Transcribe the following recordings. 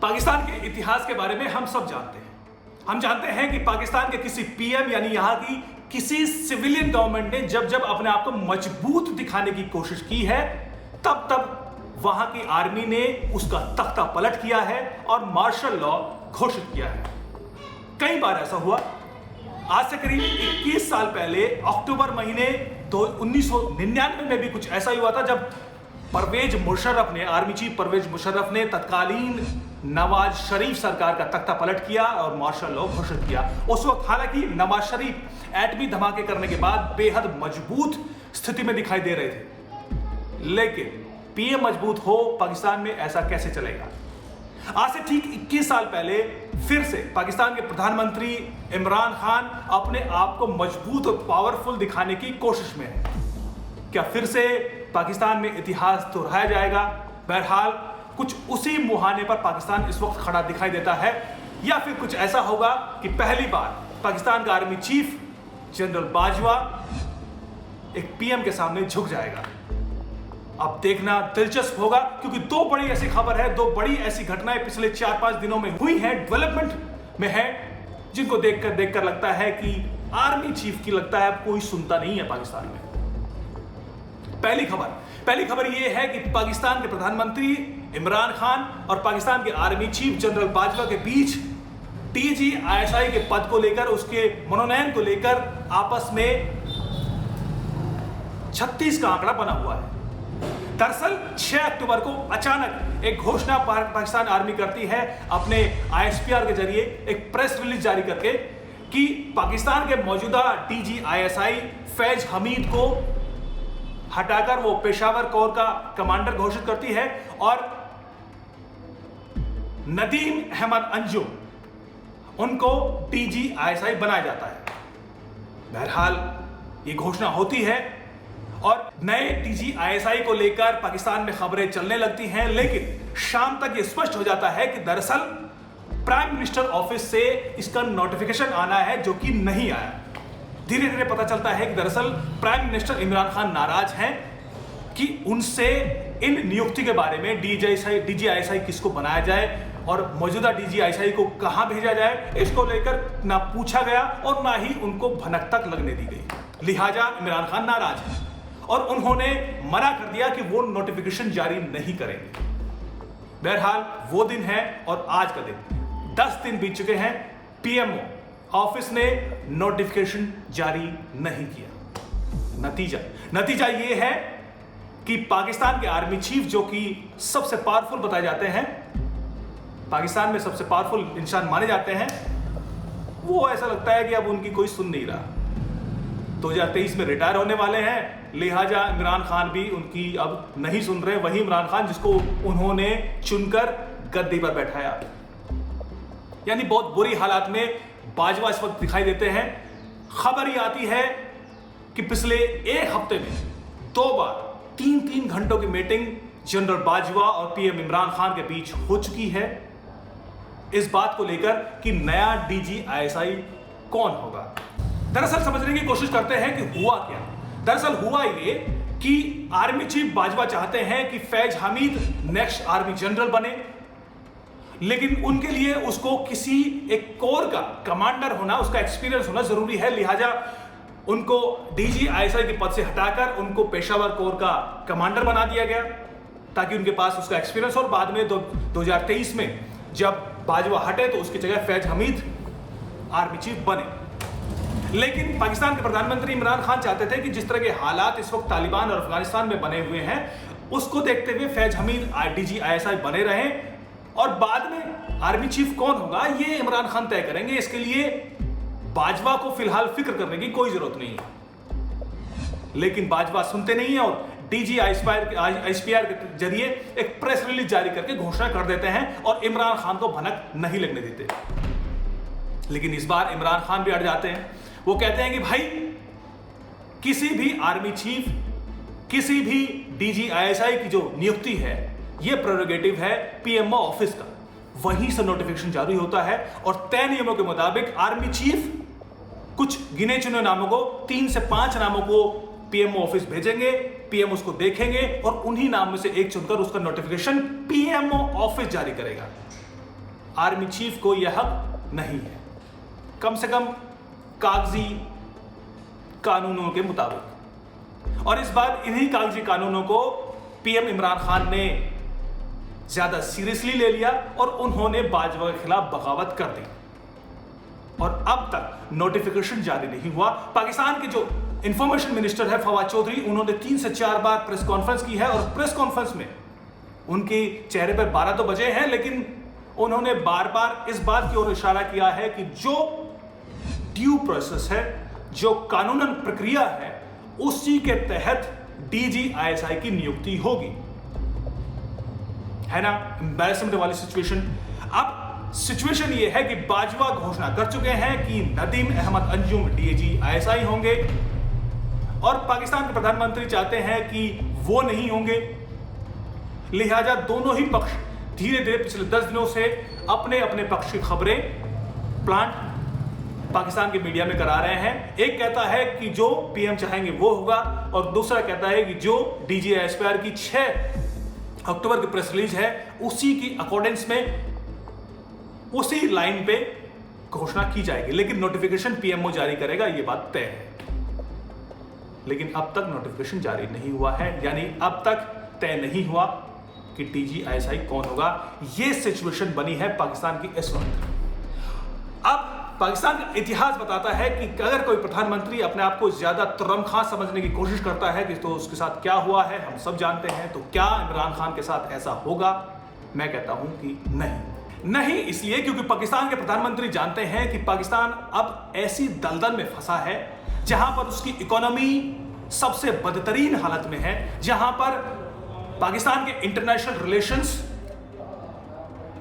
पाकिस्तान के इतिहास के बारे में हम सब जानते हैं। हम जानते हैं कि पाकिस्तान के किसी पीएम यानी यहाँ की किसी सिविलियन गवर्नमेंट ने जब जब अपने आप को मजबूत दिखाने की कोशिश की है, तब तब वहां की आर्मी ने उसका तख्ता पलट किया है और मार्शल लॉ घोषित किया है। कई बार ऐसा हुआ। आज से करीब 21 साल पहले अक्टूबर महीने 1999 में भी कुछ ऐसा ही हुआ था, जब परवेज मुशर्रफ ने, आर्मी चीफ परवेज मुशर्रफ ने तत्कालीन नवाज शरीफ सरकार का तख्ता पलट किया और मार्शल लॉ घोषित किया। उस वक्त हालांकि नवाज शरीफ एटमी धमाके करने के बाद बेहद मजबूत स्थिति में दिखाई दे रहे थे, लेकिन पीएम मजबूत हो पाकिस्तान में ऐसा कैसे चलेगा। आज से ठीक 21 साल पहले फिर से पाकिस्तान के प्रधानमंत्री इमरान खान अपने आप को मजबूत और पावरफुल दिखाने की कोशिश में है। क्या फिर से पाकिस्तान में इतिहास दोहराया जाएगा? बहरहाल कुछ उसी मुहाने पर पाकिस्तान इस वक्त खड़ा दिखाई देता है, या फिर कुछ ऐसा होगा कि पहली बार पाकिस्तान का आर्मी चीफ जनरल बाजवा एक पीएम के सामने झुक जाएगा। अब देखना दिलचस्प होगा, क्योंकि दो बड़ी ऐसी खबर है, दो बड़ी ऐसी घटनाएं पिछले 4-5 दिनों में हुई हैं, डेवलपमेंट में है, जिनको देखकर लगता है कि आर्मी चीफ की लगता है कोई सुनता नहीं है पाकिस्तान में। पहली खबर यह है कि पाकिस्तान के प्रधानमंत्री इमरान खान और पाकिस्तान के आर्मी चीफ जनरल बाजवा के बीच DGISI के पद को लेकर, उसके मनोनयन को लेकर आपस में 36 का आंकड़ा बना हुआ है। दरअसल 6 अक्टूबर को अचानक एक घोषणा पाकिस्तान आर्मी करती है अपने ISPR के जरिए, एक प्रेस रिलीज जारी करके, कि पाकिस्तान के मौजूदा DGISI फैज हमीद को हटाकर वो पेशावर कोर का कमांडर घोषित करती है और नदीम अहमद अंजुम उनको DGISI बनाया जाता है। बहरहाल ये घोषणा होती है और नए DGISI को लेकर पाकिस्तान में खबरें चलने लगती हैं, लेकिन शाम तक ये स्पष्ट हो जाता है कि दरअसल प्राइम मिनिस्टर ऑफिस से इसका नोटिफिकेशन आना है, जो कि नहीं आया। धीरे धीरे पता चलता है कि दरअसल प्राइम मिनिस्टर इमरान खान नाराज हैं कि उनसे इन नियुक्ति के बारे में DGISI किसको बनाया जाए और मौजूदा DGISI को कहां भेजा जाए, इसको लेकर ना पूछा गया और ना ही उनको भनक तक लगने दी गई। लिहाजा इमरान खान नाराज हैं और उन्होंने मना कर दिया कि वो नोटिफिकेशन जारी नहीं करेंगे। बहरहाल वो दिन है और आज का दिन, 10 दिन बीत चुके हैं, PMO ऑफिस ने नोटिफिकेशन जारी नहीं किया। नतीजा ये है कि पाकिस्तान के आर्मी चीफ, जो कि सबसे पावरफुल बताए जाते हैं, पाकिस्तान में सबसे पावरफुल इंसान माने जाते हैं, वो ऐसा लगता है कि अब उनकी कोई सुन नहीं रहा। 2023 में रिटायर होने वाले हैं, लिहाजा इमरान खान भी उनकी अब नहीं सुन रहे। वही इमरान खान जिसको उन्होंने चुनकर गद्दी पर बैठाया। यानी बहुत बुरी हालात में बाजवा इस वक्त दिखाई देते हैं। खबर ये आती है कि पिछले एक हफ्ते में 2 बार 3-3 घंटों की मीटिंग जनरल बाजवा और पीएम इमरान खान के बीच हो चुकी है, इस बात को लेकर कि नया DGISI कौन होगा। दरअसल समझने की कोशिश करते हैं कि हुआ क्या। दरअसल हुआ ये कि आर्मी चीफ बाजवा चाहते हैं कि Faiz Hamid next army general बने, लेकिन उनके लिए उसको किसी एक कोर का कमांडर होना, उसका एक्सपीरियंस होना जरूरी है। लिहाजा उनको DGISI के पद से हटाकर उनको पेशावर कोर का कमांडर बना दिया गया, ताकि उनके पास उसका एक्सपीरियंस और बाद में 2023 में जब बाजवा हटे तो उसकी जगह फैज हमीद आर्मी चीफ बने। लेकिन पाकिस्तान के प्रधानमंत्री इमरान खान चाहते थे कि जिस तरह के हालात इस वक्त तालिबान और अफगानिस्तान में बने हुए हैं, उसको देखते हुए फैज हमीद DGISI बने रहें और बाद में आर्मी चीफ कौन होगा ये इमरान खान तय करेंगे। इसके लिए बाजवा को फिलहाल फिक्र करने की कोई जरूरत नहीं है। लेकिन बाजवा सुनते नहीं है और DGISPR के जरिए एक प्रेस रिलीज जारी करके घोषणा कर देते हैं और इमरान खान को भनक नहीं लगने देते। लेकिन इस बार इमरान खान भी अड़ जाते हैं। वो कहते हैं कि भाई, किसी भी आर्मी चीफ, किसी भी DGISI की जो नियुक्ति है, ये प्रेरोगेटिव है PMO ऑफिस का। वहीं से नोटिफिकेशन जारी होता है और तय नियमों के मुताबिक आर्मी चीफ कुछ गिने चुने नामों को, 3 से 5 नामों को PMO ऑफिस भेजेंगे, PM उसको देखेंगे और उन्हीं नाम में से एक चुनकर उसका नोटिफिकेशन PMO ऑफिस जारी करेगा। आर्मी चीफ को यह हक नहीं है, कम से कम कागजी कानूनों के मुताबिक। और इस बार इन्हीं कागजी कानूनों को पीएम इमरान खान ने ज्यादा सीरियसली ले लिया और उन्होंने बाजवा के खिलाफ बगावत कर दी। और अब तक नोटिफिकेशन जारी नहीं हुआ। पाकिस्तान के जो इंफॉर्मेशन मिनिस्टर है फवाद चौधरी, उन्होंने 3 से 4 बार प्रेस कॉन्फ्रेंस की है और प्रेस कॉन्फ्रेंस में उनके चेहरे पर 12 तो बजे हैं, लेकिन उन्होंने बार बार इस बात की ओर इशारा किया है कि जो ड्यू प्रोसेस है, जो कानूनन प्रक्रिया है, उसी के तहत DGISI की नियुक्ति होगी। है ना एम्बैरेसमेंट वाली सिचुएशन। अब सिचुएशन ये है कि बाजवा घोषणा कर चुके हैं कि नदीम अहमद अंजुम DGISI होंगे और पाकिस्तान के प्रधानमंत्री चाहते हैं कि वो नहीं होंगे। लिहाजा दोनों ही पक्ष धीरे धीरे पिछले 10 दिनों से अपने अपने पक्ष की खबरें प्लांट पाकिस्तान के मीडिया में करा रहे हैं। एक कहता है कि जो पीएम चाहेंगे वो होगा और दूसरा कहता है कि जो DGISI की 6 अक्टूबर की प्रेस रिलीज है उसी की अकॉर्डेंस में उसी लाइन पे घोषणा की जाएगी, लेकिन नोटिफिकेशन पीएमओ जारी करेगा, ये बात तय है। लेकिन अब तक नोटिफिकेशन जारी नहीं हुआ है, यानी अब तक तय नहीं हुआ कि DGISI कौन होगा। ये सिचुएशन बनी है पाकिस्तान की इस वक्त। अब पाकिस्तान का इतिहास बताता है कि अगर कोई प्रधानमंत्री अपने आप को ज्यादा तुर्रम-खां समझने की कोशिश करता है कि तो उसके साथ क्या हुआ है हम सब जानते हैं, तो क्या इमरान खान के साथ ऐसा होगा? मैं कहता हूं कि नहीं, इसलिए क्योंकि पाकिस्तान के प्रधानमंत्री जानते हैं कि पाकिस्तान अब ऐसी दलदल में फंसा है जहां पर उसकी इकोनॉमी सबसे बदतरीन हालत में है, जहां पर पाकिस्तान के इंटरनेशनल रिलेशंस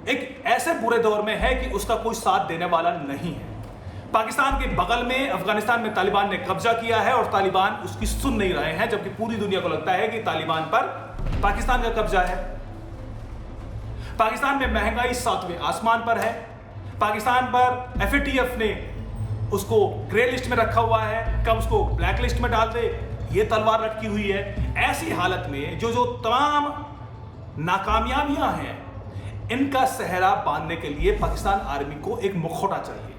एक ऐसे बुरे दौर में है कि उसका कोई साथ देने वाला नहीं है। पाकिस्तान के बगल में अफगानिस्तान में तालिबान ने कब्जा किया है और तालिबान उसकी सुन नहीं रहे हैं, जबकि पूरी दुनिया को लगता है कि तालिबान पर पाकिस्तान का कब्जा है। पाकिस्तान में महंगाई 7वें आसमान पर है। पाकिस्तान पर FATF ने उसको ग्रे लिस्ट में रखा हुआ है, कब उसको ब्लैक लिस्ट में डाल दे ये तलवार रखी हुई है। ऐसी हालत में जो तमाम नाकामयाबियां हैं, इनका सहरा बांधने के लिए पाकिस्तान आर्मी को एक मुखौटा चाहिए,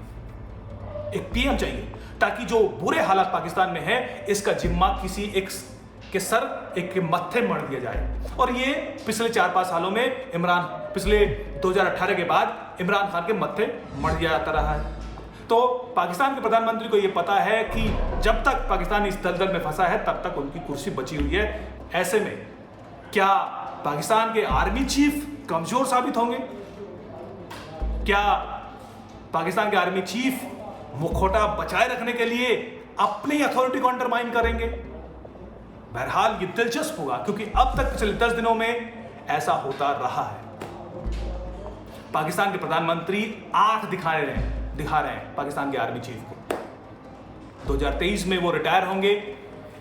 एक पीएम चाहिए, ताकि जो बुरे हालात पाकिस्तान में है इसका जिम्मा किसी एक के सर एक के मत्थे मढ़ दिया जाए। और ये पिछले 4-5 सालों में पिछले 2018 के बाद इमरान खान के मत्थे मढ़ दिया जाता रहा है। तो पाकिस्तान के प्रधानमंत्री को यह पता है कि जब तक पाकिस्तान इस दलदल में फंसा है तब तक उनकी कुर्सी बची हुई है। ऐसे में क्या पाकिस्तान के आर्मी चीफ कमजोर साबित होंगे? क्या पाकिस्तान के आर्मी चीफ मुखौटा बचाए रखने के लिए अपनी अथॉरिटी को अंडरमाइन करेंगे? बहरहाल ये दिलचस्प होगा, क्योंकि अब तक पिछले 10 दिनों में ऐसा होता रहा है। पाकिस्तान के प्रधानमंत्री आंख दिखा रहे हैं पाकिस्तान के आर्मी चीफ को। 2023 में वो रिटायर होंगे।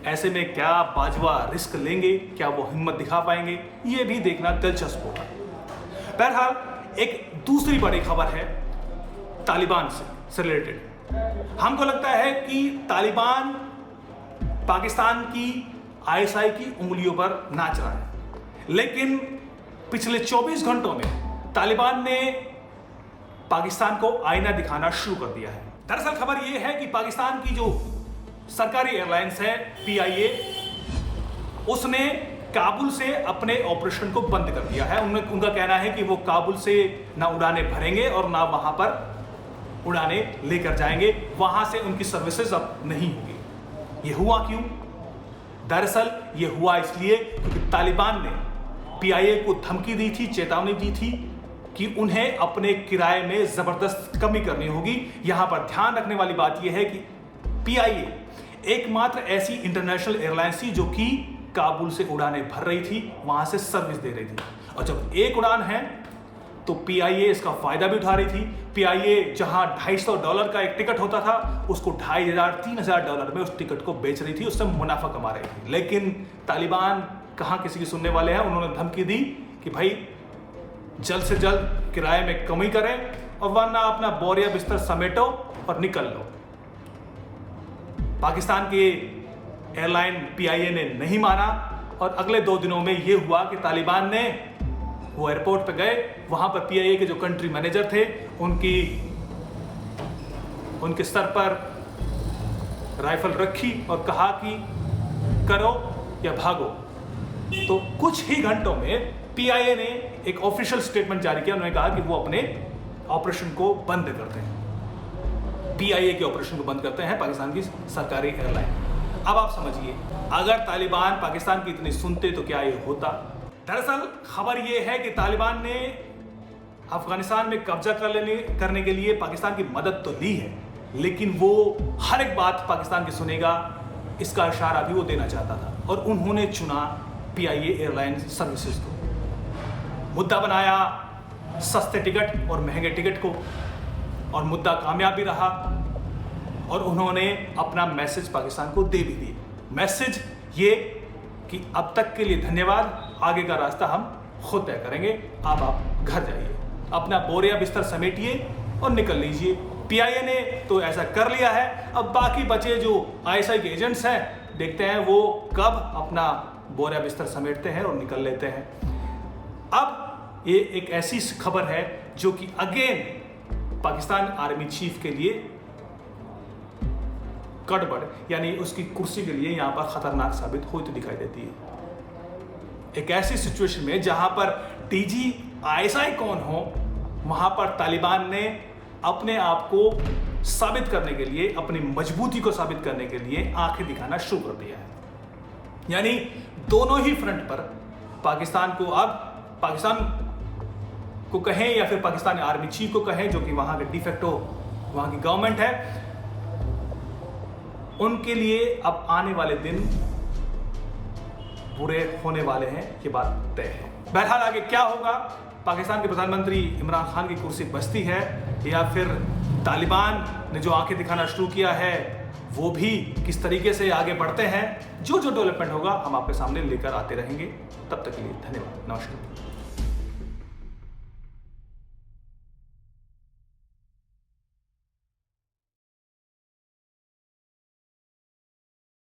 ऐसे में क्या बाजवा रिस्क लेंगे? क्या वो हिम्मत दिखा पाएंगे? ये भी देखना दिलचस्प होगा। बहरहाल एक दूसरी बड़ी खबर है तालिबान से रिलेटेड। हमको लगता है कि तालिबान पाकिस्तान की ISI की उंगलियों पर नाच रहा है, लेकिन पिछले 24 घंटों में तालिबान ने पाकिस्तान को आईना दिखाना शुरू कर दिया है। दरअसल खबर यह है कि पाकिस्तान की जो सरकारी एयरलाइंस है PIA, उसने काबुल से अपने ऑपरेशन को बंद कर दिया है। उनका कहना है कि वो काबुल से ना उड़ानें भरेंगे और ना वहां पर उड़ानें लेकर जाएंगे, वहां से उनकी सर्विसेज अब नहीं होगी। ये हुआ क्यों? दरअसल ये हुआ इसलिए क्योंकि तालिबान ने PIA को धमकी दी थी, चेतावनी दी थी कि उन्हें अपने किराए में जबरदस्त कमी करनी होगी। यहां पर ध्यान रखने वाली बात यह है कि PIA एकमात्र ऐसी इंटरनेशनल एयरलाइंस थी जो कि काबुल से उड़ानें भर रही थी, वहां से सर्विस दे रही थी। और जब एक उड़ान है तो PIA इसका फायदा भी उठा रही थी। PIA जहां $250 का एक टिकट होता था, उसको $2,500-3,000 में उस टिकट को बेच रही थी, उससे मुनाफा कमा रही थी। लेकिन तालिबान कहां किसी की सुनने वाले हैं। उन्होंने धमकी दी कि भाई जल्द से जल्द किराए में कमी करें और वरना अपना बोरिया बिस्तर समेटो और निकल लो। पाकिस्तान के एयरलाइन PIA ने नहीं माना और अगले 2 दिनों में यह हुआ कि तालिबान ने वो एयरपोर्ट पे गए, वहां पर PIA के जो कंट्री मैनेजर थे उनके सर पर राइफल रखी और कहा कि करो या भागो। तो कुछ ही घंटों में PIA ने एक ऑफिशियल स्टेटमेंट जारी किया। उन्होंने कहा कि वो अपने ऑपरेशन को बंद करते हैं, PIA के ऑपरेशन को बंद करते हैं, पाकिस्तान की सरकारी एयरलाइन। अब आप समझिए, अगर तालिबान पाकिस्तान की इतनी सुनते तो क्या ये होता। दरअसल खबर ये है कि तालिबान ने अफगानिस्तान में कब्जा करने के लिए पाकिस्तान की मदद तो ली है, लेकिन वो हर एक बात पाकिस्तान की सुनेगा, इसका इशारा भी वो देना चाहता था। और उन्होंने चुना PIA एयरलाइन सर्विसेज को, मुद्दा बनाया सस्ते टिकट और महंगे टिकट को, और मुद्दा कामयाब भी रहा। और उन्होंने अपना मैसेज पाकिस्तान को दे भी दिया। मैसेज ये कि अब तक के लिए धन्यवाद, आगे का रास्ता हम खुद तय करेंगे, अब आप घर जाइए, अपना बोरिया बिस्तर समेटिए और निकल लीजिए। PIA ने तो ऐसा कर लिया है, अब बाकी बचे जो ISI के एजेंट्स हैं, देखते हैं वो कब अपना बोरिया बिस्तर समेटते हैं और निकल लेते हैं। अब ये एक ऐसी खबर है जो कि अगेन पाकिस्तान आर्मी चीफ के लिए गड़बड़, यानी उसकी कुर्सी के लिए यहां पर खतरनाक साबित होती तो दिखाई देती है। एक ऐसी सिचुएशन में जहां पर DG ISI कौन हो, वहां पर तालिबान ने अपने आप को साबित करने के लिए, अपनी मजबूती को साबित करने के लिए आंखें दिखाना शुरू कर दिया है। यानी दोनों ही फ्रंट पर पाकिस्तान को कहें या फिर पाकिस्तान आर्मी चीफ को कहें, जो कि वहां के डिफेक्टो वहां की गवर्नमेंट है, उनके लिए अब आने वाले दिन बुरे होने वाले हैं, ये बात तय है। बहरहाल आगे क्या होगा, पाकिस्तान के प्रधानमंत्री इमरान खान की कुर्सी बचती है या फिर तालिबान ने जो आंखें दिखाना शुरू किया है वो भी किस तरीके से आगे बढ़ते हैं, जो डेवलपमेंट होगा हम आपके सामने लेकर आते रहेंगे। तब तक के लिए धन्यवाद, नमस्कार।